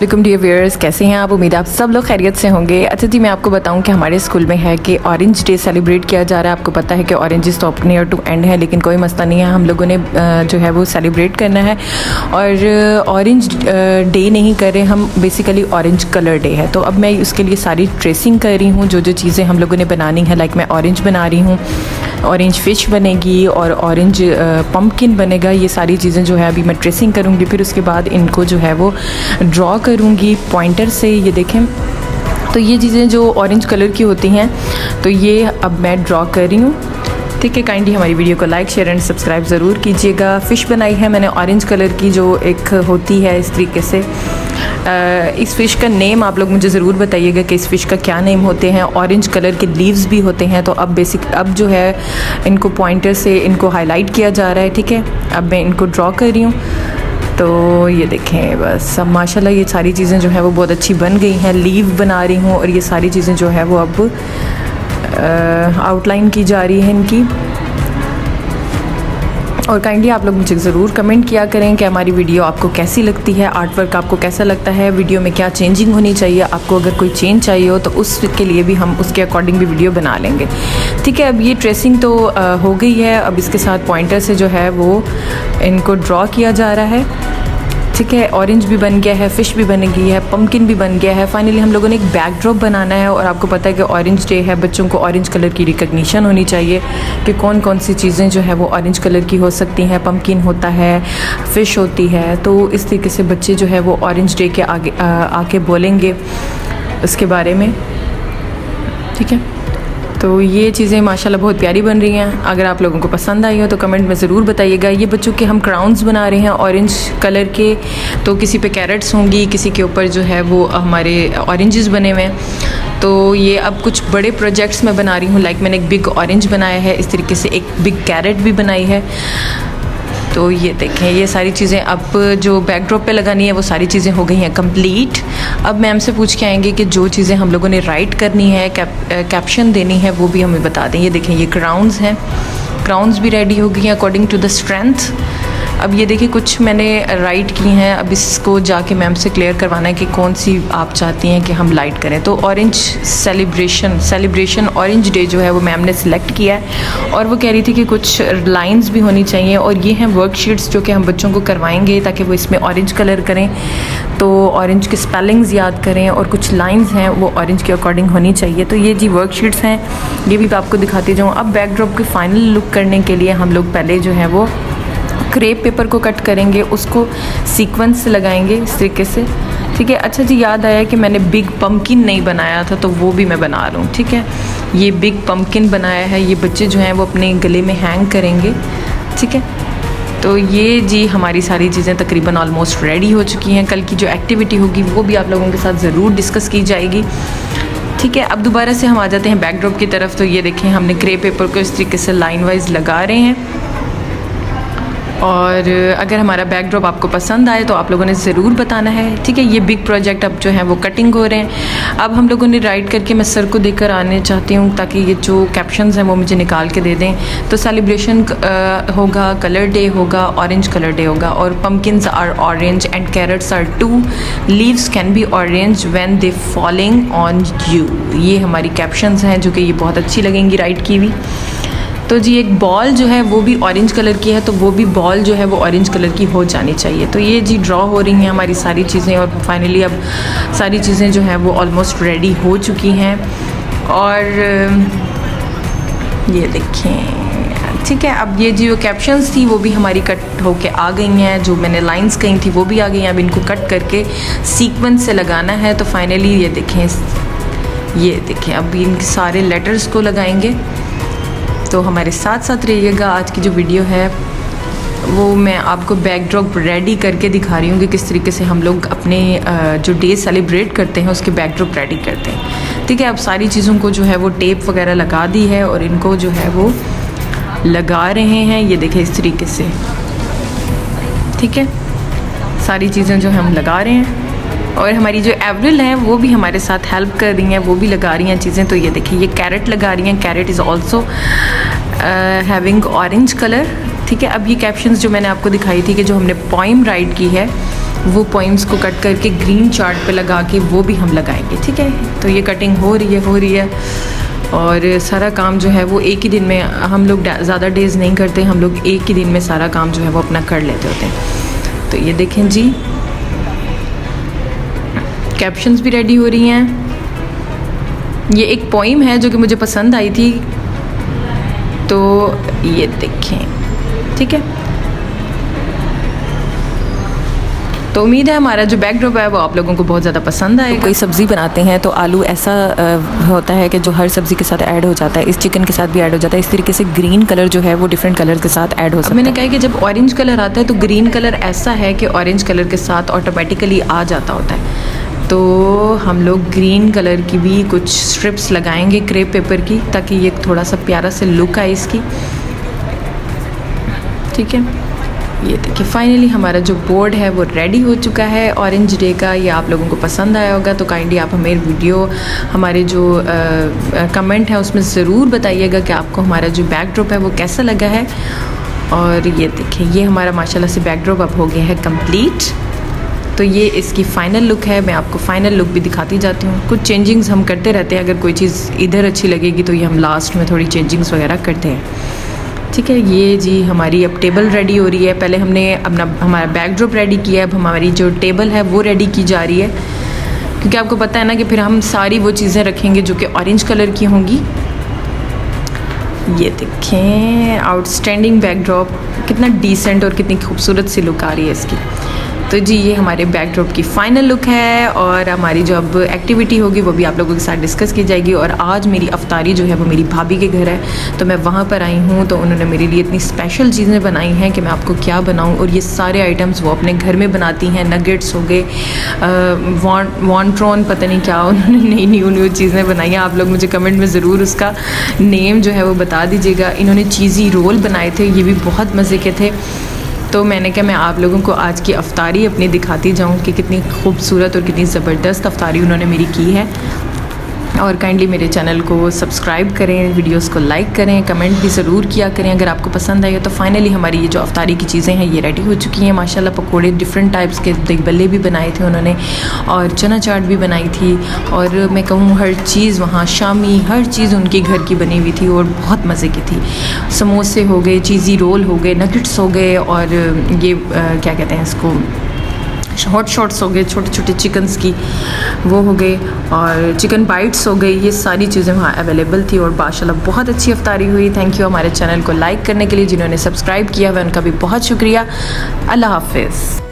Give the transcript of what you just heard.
Welcome dear viewers, कैसे हैं आप? उम्मीद है आप सब लोग खैरियत से होंगे। अच्छा जी, मैं आपको बताऊं कि हमारे स्कूल में है कि ऑरेंज डे सेलिब्रेट किया जा रहा है। आपको पता है कि ऑरेंजेस तो अपने ईयर टू एंड है, लेकिन कोई मसला नहीं है, हम लोगों ने जो है वो सेलिब्रेट करना है। और ऑरेंज डे नहीं कर रहे हम, बेसिकली ऑरेंज कलर डे है। तो अब मैं उसके लिए सारी ट्रेसिंग कर रही हूँ, जो जो चीज़ें हम लोगों ने बनानी है। लाइक मैं ऑरेंज बना रही हूँ, ऑरेंज फ़िश बनेगी और ऑरेंज पम्पकिन बनेगा। ये सारी चीज़ें जो है अभी मैं ट्रेसिंग करूँगी, फिर उसके बाद इनको जो है वो ड्रॉ करूँगी पॉइंटर से। ये देखें, तो ये चीज़ें जो ऑरेंज कलर की होती हैं, तो ये अब मैं ड्रॉ कर रही हूँ। ठीक है, काइंडली हमारी वीडियो को लाइक शेयर एंड सब्सक्राइब ज़रूर कीजिएगा। फ़िश बनाई है मैंने ऑरेंज कलर की, जो एक होती है इस तरीके से। इस फ़िश का नेम आप लोग मुझे ज़रूर बताइएगा कि इस फ़िश का क्या नेम होते हैं। ऑरेंज कलर के लीव्स भी होते हैं। तो अब जो है इनको पॉइंटर से इनको हाईलाइट किया जा रहा है। ठीक है, अब मैं इनको ड्रॉ कर रही हूँ। तो ये देखें, बस अब माशाल्लाह ये सारी चीज़ें जो है वो बहुत अच्छी बन गई हैं। लीव बना रही हूँ और ये सारी चीज़ें जो है वो अब आउटलाइन की जा रही है इनकी। और काइंडली आप लोग मुझे ज़रूर कमेंट किया करें कि हमारी वीडियो आपको कैसी लगती है, आर्ट वर्क आपको कैसा लगता है, वीडियो में क्या चेंजिंग होनी चाहिए। आपको अगर कोई चेंज चाहिए हो तो उसके लिए भी हम उसके अकॉर्डिंग भी वीडियो बना लेंगे। ठीक है, अब ये ट्रेसिंग तो हो गई है। अब इसके साथ पॉइंटर से जो है वो इनको ड्रॉ किया जा रहा है। ठीक है, ऑरेंज भी बन गया है, फ़िश भी बन गई है, पम्पकिन भी बन गया है। फाइनली हम लोगों ने एक बैकड्रॉप बनाना है। और आपको पता है कि ऑरेंज डे है, बच्चों को ऑरेंज कलर की रिकग्निशन होनी चाहिए कि कौन कौन सी चीज़ें जो है वो ऑरेंज कलर की हो सकती हैं। पम्पकिन होता है, फ़िश होती है। तो इस तरीके से बच्चे जो है वो ऑरेंज डे के आगे आके बोलेंगे उसके बारे में। ठीक है, तो ये चीज़ें माशाल्लाह बहुत प्यारी बन रही हैं। अगर आप लोगों को पसंद आई हो तो कमेंट में ज़रूर बताइएगा। ये बच्चों के हम क्राउन्स बना रहे हैं ऑरेंज कलर के। तो किसी पे कैरेट्स होंगी, किसी के ऊपर जो है वो हमारे ऑरेंजेस बने हुए हैं। तो ये अब कुछ बड़े प्रोजेक्ट्स में बना रही हूँ। लाइक मैंने एक बिग ऑरेंज बनाया है, इस तरीके से एक बिग कैरेट भी बनाई है। तो ये देखें, ये सारी चीज़ें अब जो बैकड्रॉप पे लगानी है वो सारी चीज़ें हो गई हैं कंप्लीट। अब मैम से पूछ के आएंगे कि जो चीज़ें हम लोगों ने राइट करनी है, कैप्शन देनी है, वो भी हमें बता दें। ये देखें, ये क्राउन्स हैं, क्राउन्स भी रेडी हो गई हैं अकॉर्डिंग टू द स्ट्रेंथ। अब ये देखिए, कुछ मैंने राइट की हैं। अब इसको जाके मैम से क्लियर करवाना है कि कौन सी आप चाहती हैं कि हम लाइट करें। तो ऑरेंज सेलिब्रेशन ऑरेंज डे जो है वो मैम ने सिलेक्ट किया है। और वो कह रही थी कि कुछ लाइंस भी होनी चाहिए। और ये हैं वर्कशीट्स जो कि हम बच्चों को करवाएंगे ताकि वो इसमें ऑरेंज कलर करें, तो ऑरेंज के स्पेलिंग्स याद करें। और कुछ लाइंस हैं वो ऑरेंज के अकॉर्डिंग होनी चाहिए। तो ये जी वर्कशीट्स हैं, ये भी आपको दिखाती जाऊँ। अब बैकड्रॉप की फ़ाइनल लुक करने के लिए हम लोग पहले जो है वो क्रेप पेपर को कट करेंगे, उसको सीक्वेंस से लगाएंगे इस तरीके से। ठीक है, अच्छा जी, याद आया कि मैंने बिग पम्पकिन नहीं बनाया था, तो वो भी मैं बना रहा हूँ। ठीक है, ये बिग पम्पकिन बनाया है। ये बच्चे जो हैं वो अपने गले में हैंग करेंगे। ठीक है, तो ये जी हमारी सारी चीज़ें तकरीबन ऑलमोस्ट रेडी हो चुकी हैं। कल की जो एक्टिविटी होगी वो भी आप लोगों के साथ ज़रूर डिस्कस की जाएगी। ठीक है, अब दोबारा से हम आ जाते हैं बैकड्रॉप की तरफ। तो ये देखें, हमने क्रेप पेपर को इस तरीके से लाइन वाइज लगा रहे हैं। और अगर हमारा बैकड्रॉप आपको पसंद आए तो आप लोगों ने ज़रूर बताना है। ठीक है, ये बिग प्रोजेक्ट अब जो है वो कटिंग हो रहे हैं। अब हम लोगों ने राइट करके मैं सर को देकर आने चाहती हूँ ताकि ये जो कैप्शंस हैं वो मुझे निकाल के दे दें। तो सेलिब्रेशन होगा, कलर डे होगा, ऑरेंज कलर डे होगा। और pumpkins are orange and carrots are too, leaves can be orange when they falling on you. ये हमारी कैप्शंस हैं जो कि ये बहुत अच्छी लगेंगी राइट की भी। तो जी एक बॉल जो है वो भी ऑरेंज कलर की है, तो वो भी बॉल जो है वो ऑरेंज कलर की हो जानी चाहिए। तो ये जी ड्रॉ हो रही हैं हमारी सारी चीज़ें। और फाइनली अब सारी चीज़ें जो हैं वो ऑलमोस्ट रेडी हो चुकी हैं। और ये देखें, ठीक है, अब ये जो कैप्शंस थी वो भी हमारी कट होके आ गई हैं। जो मैंने लाइंस कही थी वो भी आ गई हैं। अब इनको कट करके सीक्वेंस से लगाना है। तो फाइनली ये देखें, अब इन सारे लेटर्स को लगाएंगे। तो हमारे साथ साथ रहिएगा। आज की जो वीडियो है वो मैं आपको बैकड्रॉप रेडी करके दिखा रही हूँ कि किस तरीके से हम लोग अपने जो डे सेलिब्रेट करते हैं उसके बैकड्रॉप रेडी करते हैं। ठीक है, अब सारी चीज़ों को जो है वो टेप वगैरह लगा दी है और इनको जो है वो लगा रहे हैं। ये देखें इस तरीके से। ठीक है, सारी चीज़ें जो हम लगा रहे हैं। और हमारी जो एवरिल है वो भी हमारे साथ हेल्प कर रही हैं, वो भी लगा रही हैं चीज़ें। तो ये देखिए, ये कैरेट लगा रही हैं। Carrot is also having orange colour. ठीक है, अब ये कैप्शंस जो मैंने आपको दिखाई थी कि जो हमने पोइम राइट की है वो पॉइंट्स को कट करके ग्रीन चार्ट पे लगा के वो भी हम लगाएंगे, ठीक है। तो ये कटिंग हो रही है और सारा काम जो है वो एक ही दिन में, हम लोग ज़्यादा डेज़ नहीं करते, हम लोग एक ही दिन में सारा काम जो है वो अपना कर लेते होते हैं। तो ये देखें जी, कैप्शंस भी रेडी हो रही हैं। ये एक पोइम है जो कि मुझे पसंद आई थी, तो ये देखें, ठीक है। तो उम्मीद है हमारा जो बैकड्रॉप है वो आप लोगों को बहुत ज़्यादा पसंद आएगा। कोई सब्ज़ी बनाते हैं तो आलू ऐसा होता है कि जो हर सब्ज़ी के साथ ऐड हो जाता है, इस चिकन के साथ भी ऐड हो जाता है। इस तरीके से ग्रीन कलर जो है वो डिफरेंट कलर के साथ ऐड हो सकता है। मैंने कहा कि जब ऑरेंज कलर आता है तो ग्रीन कलर ऐसा है कि ऑरेंज कलर के साथ ऑटोमेटिकली आ जाता होता है। तो हम लोग ग्रीन कलर की भी कुछ स्ट्रिप्स लगाएंगे क्रेप पेपर की, ताकि ये थोड़ा सा प्यारा से लुक आए इसकी, ठीक है। ये देखिए फाइनली हमारा जो बोर्ड है वो रेडी हो चुका है ऑरेंज डे का। ये आप लोगों को पसंद आया होगा तो काइंडली आप हमें वीडियो, हमारे जो कमेंट है उसमें ज़रूर बताइएगा कि आपको हमारा जो बैकड्रॉप है वो कैसा लगा है। और ये देखिए ये हमारा माशाल्लाह से बैकड्रॉप अब हो गया है कंप्लीट। तो ये इसकी फ़ाइनल लुक है। मैं आपको फ़ाइनल लुक भी दिखाती जाती हूँ। कुछ चेंजिंग्स हम करते रहते हैं, अगर कोई चीज़ इधर अच्छी लगेगी तो ये हम लास्ट में थोड़ी चेंजिंग्स वगैरह करते हैं, ठीक है। ये जी हमारी अब टेबल रेडी हो रही है। पहले हमने अपना हमारा बैकड्रॉप रेडी किया है, अब हमारी जो टेबल है वो रेडी की जा रही है, क्योंकि आपको पता है ना कि फिर हम सारी वो चीज़ें रखेंगे जो कि ऑरेंज कलर की होंगी। ये देखें आउटस्टैंडिंग बैकड्रॉप, कितना डिसेंट और कितनी खूबसूरत सी लुक आ रही है इसकी। तो जी ये हमारे बैकड्रॉप की फ़ाइनल लुक है और हमारी जो अब एक्टिविटी होगी वो भी आप लोगों के साथ डिस्कस की जाएगी। और आज मेरी अफ्तारी जो है वो मेरी भाभी के घर है, तो मैं वहाँ पर आई हूँ। तो उन्होंने मेरे लिए इतनी स्पेशल चीज़ें बनाई हैं कि मैं आपको क्या बनाऊँ। और ये सारे आइटम्स वो अपने घर में बनाती हैं। नगेट्स हो गए, वॉन्ट्रॉन, पता नहीं क्या उन्होंने नई न्यू चीज़ें बनाई हैं। आप लोग मुझे कमेंट में ज़रूर उसका नेम जो है वो बता दीजिएगा। इन्होंने चीज़ी रोल बनाए थे, ये भी बहुत मज़े के थे। तो मैंने कहा मैं आप लोगों को आज की अफ्तारी अपनी दिखाती जाऊं कि कितनी खूबसूरत और कितनी ज़बरदस्त अफ्तारी उन्होंने मेरी की है। और काइंडली मेरे चैनल को सब्सक्राइब करें, वीडियोस को लाइक करें, कमेंट भी ज़रूर किया करें अगर आपको पसंद आई हो। तो फाइनली हमारी ये जो अफ्तारी की चीज़ें हैं ये रेडी हो चुकी हैं माशाल्लाह। पकोड़े डिफरेंट टाइप्स के, दही बल्ले भी बनाए थे उन्होंने और चना चाट भी बनाई थी। और मैं कहूँ हर चीज़ वहाँ शामी, हर चीज़ उनके घर की बनी हुई थी और बहुत मज़े की थी। समोसे हो गए, चीज़ी रोल हो गए, नगेट्स हो गए और ये क्या कहते हैं इसको, हॉट शॉट्स हो गए, छोटे छोटे चिकन्स की वो हो गए और चिकन बाइट्स हो गई। ये सारी चीज़ें वहाँ अवेलेबल थी और माशाल्लाह बहुत अच्छी अफ्तारी हुई। थैंक यू हमारे चैनल को लाइक करने के लिए, जिन्होंने सब्सक्राइब किया हुआ उनका भी बहुत शुक्रिया। अल्लाह हाफिज़।